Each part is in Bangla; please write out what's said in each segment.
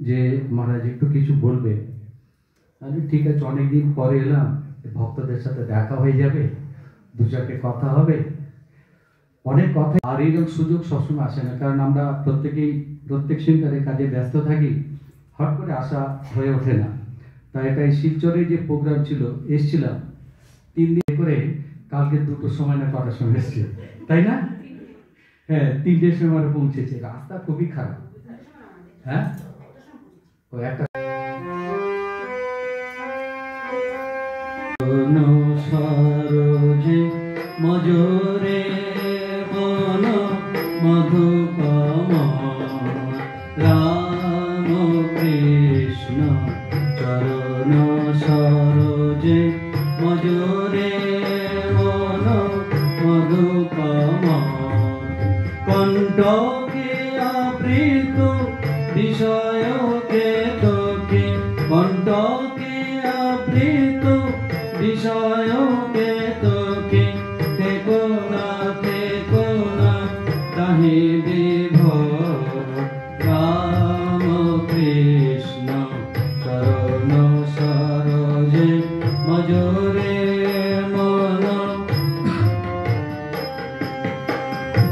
যে মহারাজ একটু কিছু বলবে। আমি ঠিক আছে, অনেকদিন পরে এলাম, ভক্তদের সাথে দেখা হয়ে যাবে, দু চারটে কথা হবে, অনেক কথা। আর এইরকম সুযোগ সবসময় আসে না, কারণ আমরা প্রত্যেক সিঙ্গারের কাজে ব্যস্ত থাকি, হট করে আসা হয়ে ওঠে না। তাই এটাই শিলচরে যে প্রোগ্রাম ছিল, এসছিলাম 3 দিন করে, কালকে 2টোর সময় না কটার সময় এসছে, তাই না? হ্যাঁ, 3টের সময় পৌঁছেছে। রাস্তা খুবই খারাপ। হ্যাঁ, ও একটা সরোজে মজরে বন মধুকম রাম কৃষ্ণ চরণ সরোজে মজরে বন মধুকম কণ্ঠকে আবৃত বিষয়কে তোকে কণ্ঠকে আবৃত বিষয়কে তোকে থেকো না তাহে বিভোর রাম কৃষ্ণ চরণ সরোজে মজরে মন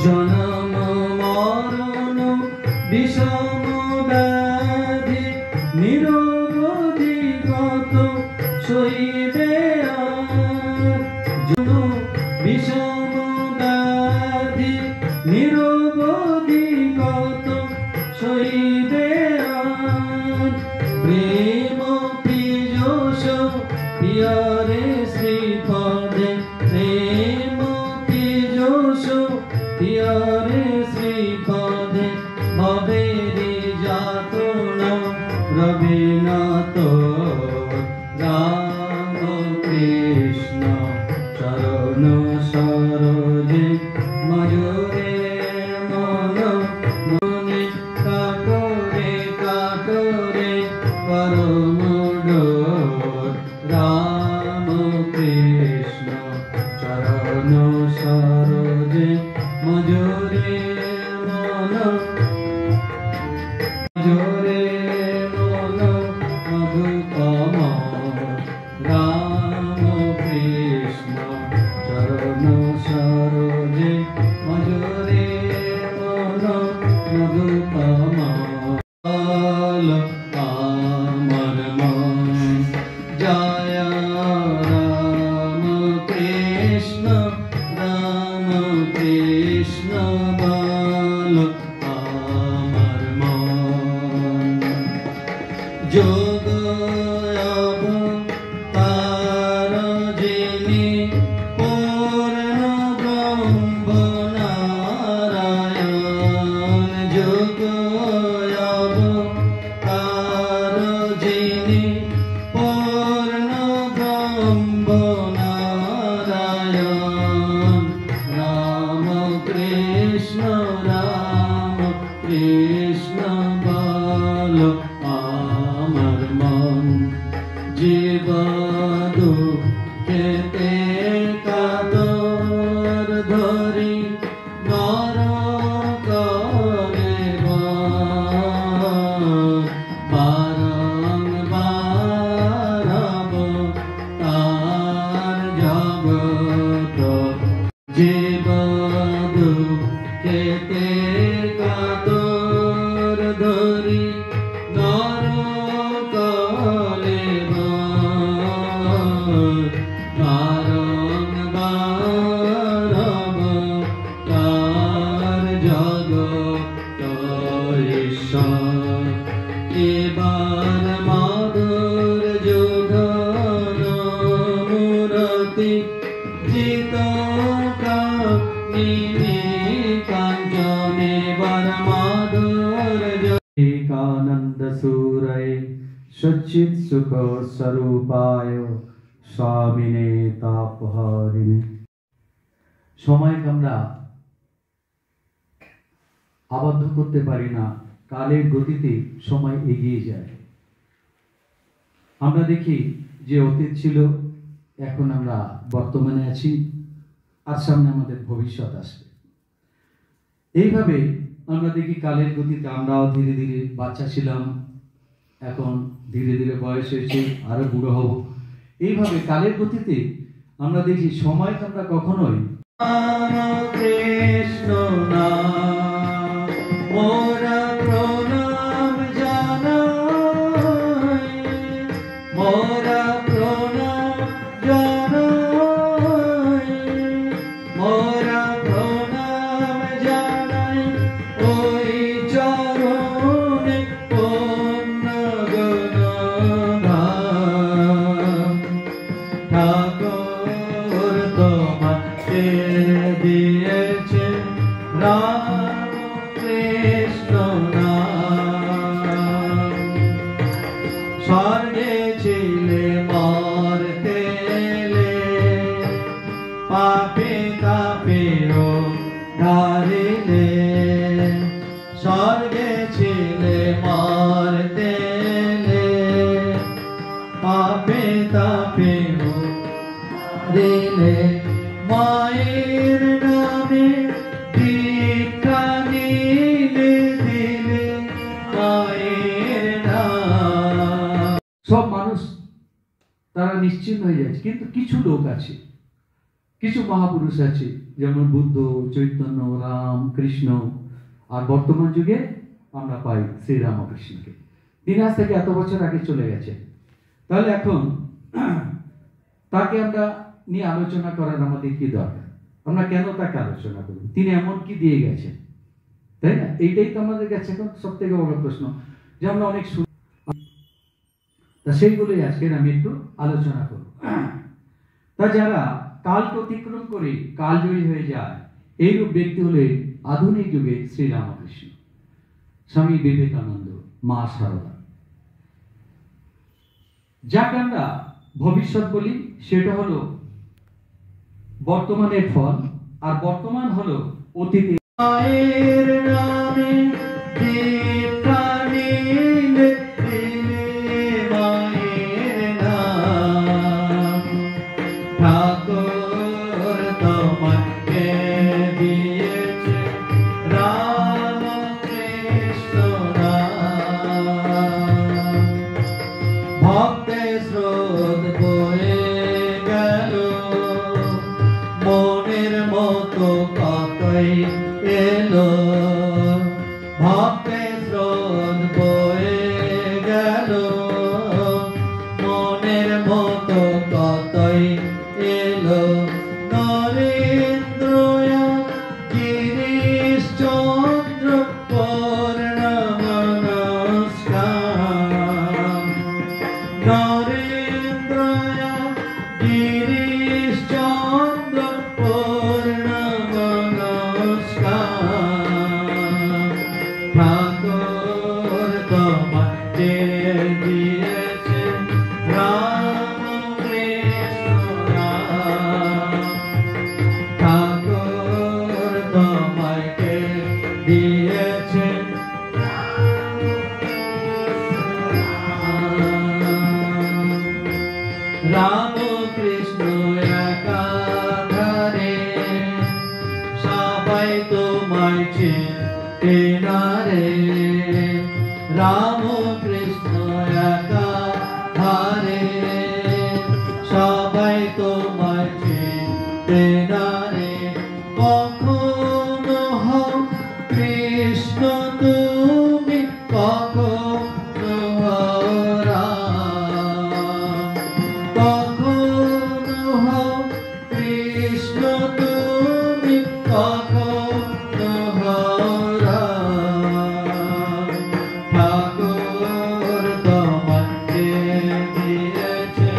জনম মরণ বিষম ব্যাধি নিরবধি কত সইবে বিষম ব্যাধি নিরবধি কত সইবে প্রেম পীযুষ পিয়ারে শ্রীপদে প্রেম পীযুষ পিয়ারে শ্রীপদে ভবেরি যাতনা রবে না তো রাম কৃষ্ণ চরণ সরোজে মজরে মন মনে কাটরে পরম ডোর রাম কৃষ্ণ চরণ সরোজে মজরে মন মজরে মন মধুকম রাম কৃষ্ণ চরণ সরোজে মজরে মন মধুকম আমার মন জয় রাম কৃষ্ণ বল আমার মন যোগ অবতার যিনি পূর্ণ ব্রহ্ম নারায়ণ যোগ অবতার যিনি পূর্ণ ব্রহ্ম নারায়ণ রাম কৃষ্ণ বল আমার মন জীব দুঃখেতে কাতর ধরি নরকলে বারংবার তার জগত জীব দুঃখেতে কাতর ধরি নরকলে বারংবার তার জগত ঈশ্বর এবার মাধুর যোধন মূরতি জিত কামিনী কাঞ্চনে বার মাধুর একানন্দ সুরায় সচ্চিৎ সুখ স্বরূপায় স্বামিনে তাপহারিণে। সময়কে আমরা আবদ্ধ করতে পারি না, কালের গতিতে সময় এগিয়ে যায়। আমরা দেখি যে অতীত ছিল, এখন আমরা বর্তমানে আছি, আর সামনে আমাদের ভবিষ্যৎ আসবে। এইভাবে আমরা দেখি কালের গতিতে আমরাও ধীরে ধীরে বাচ্চা ছিলাম, এখন ধীরে ধীরে বয়স হয়েছে, আরো বুড়ো হব। এইভাবে কালের গতিতে আমরা দেখি সময়কে আমরা কখনোই কৃষ্ণ নাম মোরা প্রণাম জানাই, মোরা প্রণাম জানাই, মোরা প্রণাম জানাই ওই চরণে পূর্ণ গুণধাম। ঠাকুর তোমাকে দিয়েছে রাম কৃষ্ণ নাম। স্বর্গে ছিলে মরতে এলে, পাপে তাপেও ধারিলে। স্বর্গে ছিলে মরতে এলে, পাপে তাপেও ধারিলে। মায়ের নামে দীক্ষা নিলে দিলে মায়ের নাম। সব মানুষ তারা নিশ্চিন্ত হয়ে যাচ্ছে, কিন্তু কিছু লোক আছে, কিছু মহাপুরুষ আছে, যেমন বুদ্ধ, চৈতন্য, রাম, কৃষ্ণ, আর বর্তমান যুগে আমরা পাই শ্রীরামকৃষ্ণকে। তিনি আজ থেকে এত বছর আগে চলে গেছে। তাহলে এখন তাকে আমরা নিয়ে আলোচনা করার আমাদের কি দরকার? আমরা কেন তাকে আলোচনা করব? তিনি এমন কি দিয়ে গেছেন, তাই না? এইটাই তো আমাদের কাছে এখন সব থেকে বড় প্রশ্ন, যে আমরা অনেক তা সেইগুলোই আজকের আমি একটু আলোচনা করব। তা যারা কালকে অতিক্রম করে কালজয়ী হয়ে যায়, এইরূপ ব্যক্তি হলেন আধুনিক যুগে শ্রীরামকৃষ্ণ, স্বামী বিবেকানন্দ, মা সারদা। যাকে আমরা ভবিষ্যৎ বলি, সেটা হলো বর্তমানের ফল, আর বর্তমান হলো অতীতে। মায়ের নামে দীক্ষা নিলে দিলে মায়ের নাম। ঠাকুর তোমাকে দিয়েছে রাম কৃষ্ণ নাম। ভক্তে স্রোত বয়ে গেল, মনের মতো কতই এলো। ভক্তে স্রোত বয়ে গেল, মনের মতো কতই এলো। নরেন্দ্র গিরিশ চন্দ্র পূর্ণ নমস্কার। নরেন্দ্র গিরিশ চন্দ্র পূর্ণ নমস্কার। ঠাকুর তোমাকে দিয়েছে রাম কৃষ্ণ নাম। ঠাকুর তোমাকে দিয়েছে রাম কৃষ্ণ একাধারে, সবাই তোমায় চেনা রে। রাম কৃষ্ণ একাধারে, সবাই তোমায় চেনা রে। কখনো হও কৃষ্ণ তুমি, কখনো হও রাম। কখনো হও কৃষ্ণ তুমি, কখনো হও রাম। ঠাকুর তোমাকে দিয়েছে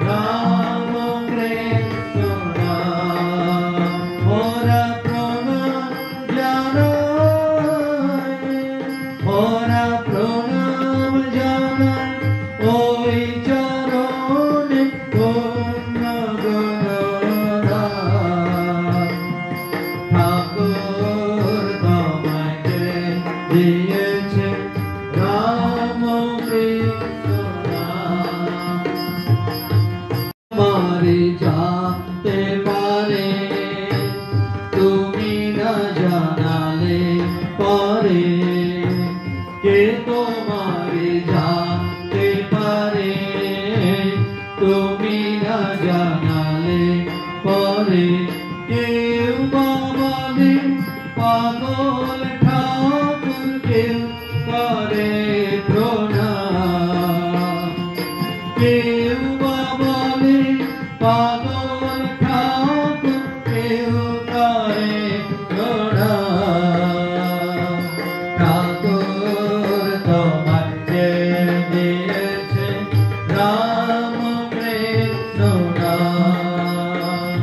রাম কৃষ্ণ নাম। মোরা প্রণাম জানাই, মোরা প্রণাম জানাই ওই চরণে পূর্ণ গুণধাম। ঠাকুর তোমাকে দিয়েছে রাম কৃষ্ণ নাম। তোমারে জানতে পারে, তুমি না জানালে পরে, কে তোমারে জান প্রণাম। কেউ বা বলে পাগল ঠাকুর, কেউ করে প্রণাম। ঠাকুর তোমায় যে দিয়েছে রাম কৃষ্ণ নাম।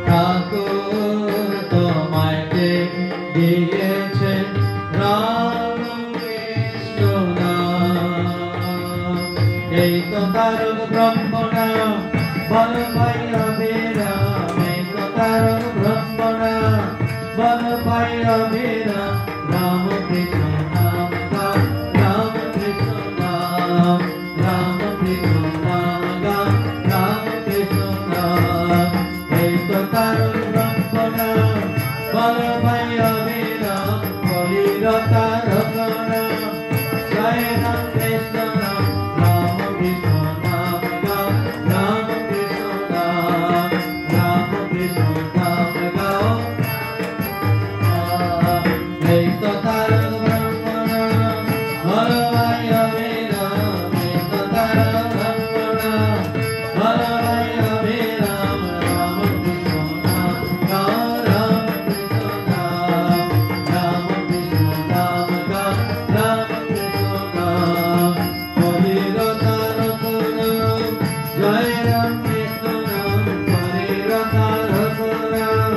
ঠাকুর তোমায় যে দিয়েছে রাম কৃষ্ণ নাম। এই তো তারক ব্রহ্ম নাম, বল ভাই অবিরাম। এই তো তারক ব্রহ্ম নাম, বল ভাই অবিরাম। রাম কৃষ্ণ নাম গাও, রাম কৃষ্ণ নাম, রাম কৃষ্ণ নাম গাও, রাম কৃষ্ণ নাম। এই তো তারক ব্রহ্ম নাম, বল ভাই অবিরাম। হরির তারক নাম, জয় রাম কৃষ্ণ নাম, রাম কৃষ্ণ নাম গাও, রাম কৃষ্ণ নাম, রাম কৃষ্ণ নাম গাও। এই তো তারক ব্রহ্ম নাম, বল ভাই অবিরাম। এই তো তারক ব্রহ্ম নাম, বল ভাই অবিরাম। রাম কৃষ্ণ নাম গাও, রাম কৃষ্ণ নাম, রাম কৃষ্ণ নাম গাও, রাম কৃষ্ণ নাম। হরির তারক নাম, জয় রাম কৃষ্ণ নাম, হরির তারক নাম,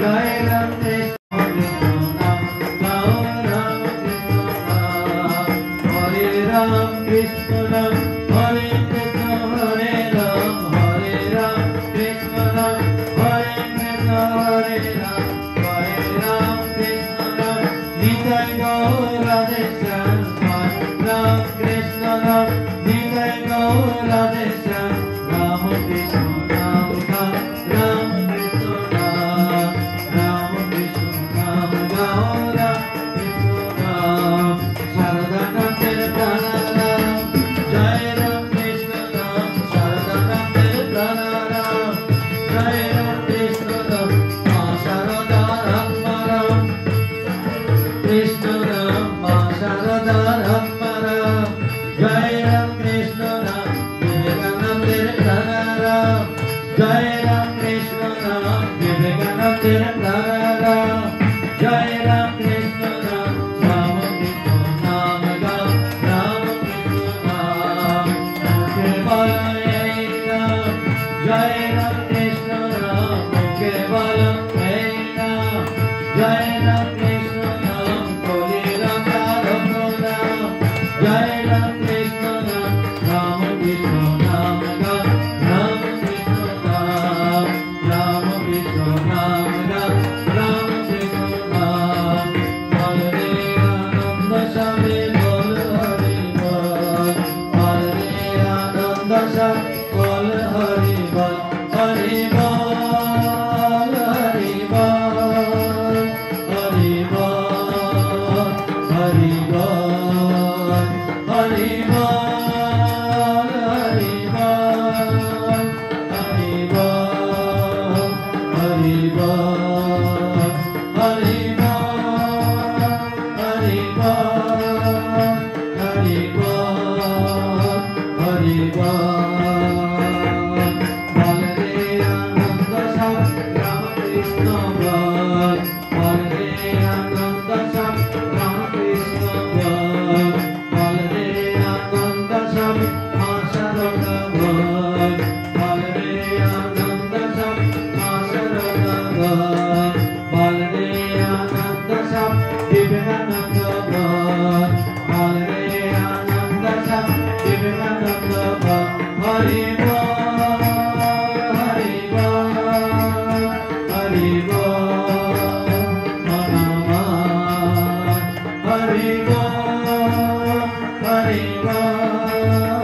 জয় রাম কৃষ্ণ নাম গাও, রাম কৃষ্ণ নাম। হরে রাম কৃষ্ণ নাম, হরে কৃষ্ণ হরে রাম, হরে রাম কৃষ্ণ নাম, হরে কৃষ্ণ হরে রাম, হরে রাম কৃষ্ণ নাম। নিতাই গৌর রাধে শ্যাম, রাম কৃষ্ণ নাম, নিতাই গৌর রাধে শ্যাম। রাম কৃষ্ণ নাম গাও, রাম কৃষ্ণ নাম, রাম কৃষ্ণ নাম গাও, রাম কৃষ্ণ নাম। শারদানন্দের প্রাণারাম, জয় রাম কৃষ্ণ নাম, শারদানন্দের প্রাণারাম, জয় রাম কৃষ্ণ নাম। মা শারদা রাম কৃষ্ণ নাম, মা শারদা রাম জয় রাম কৃষ্ণ নাম। বিবেকানন্দের প্রাণারাম, জয় রাম কৃষ্ণ নাম, বিবেকানন্দের প্রাণারাম, জয় রাম কৃষ্ণ নাম। রাম কৃষ্ণ নাম গাও, রাম কৃষ্ণ নাম, মুখে বলো এই নাম, জয় রাম কৃষ্ণ নাম, মুখে বলো এই নাম, জয় রাম কৃষ্ণ নাম। হরির তারক নাম, জয় রাম কৃষ্ণ নাম, রাম কৃষ্ণ নাম গাও, রাম কৃষ্ণ নাম, রাম কৃষ্ণ নাম গাও, রাম কৃষ্ণ নাম। বল রে আনন্দ স্বামী বল হরি বল, বল রে আনন্দ স্বামী বল হরি বল, হরি বল, হরি বল, হরি বল, হরি বল, হরি বল, হরি বল, হরি বল, হরি বল, হরি বল, হরি বল, হরি বল, হরি বল। বল রে আনন্দ স্বামী রামকৃষ্ণ বল, বল রে আনন্দ স্বামী রামকৃষ্ণ বল, বল রে আনন্দ স্বামী মা শারদা বল, বল রে আনন্দ স্বামী মা শারদা বল, বল রে আনন্দ স্বামী বিবেকানন্দ বল, বল রে আনন্দ স্বামী বিবেকানন্দ বল। হরি বল, হরি বল, হরি বল, হরি বল, হরি বল,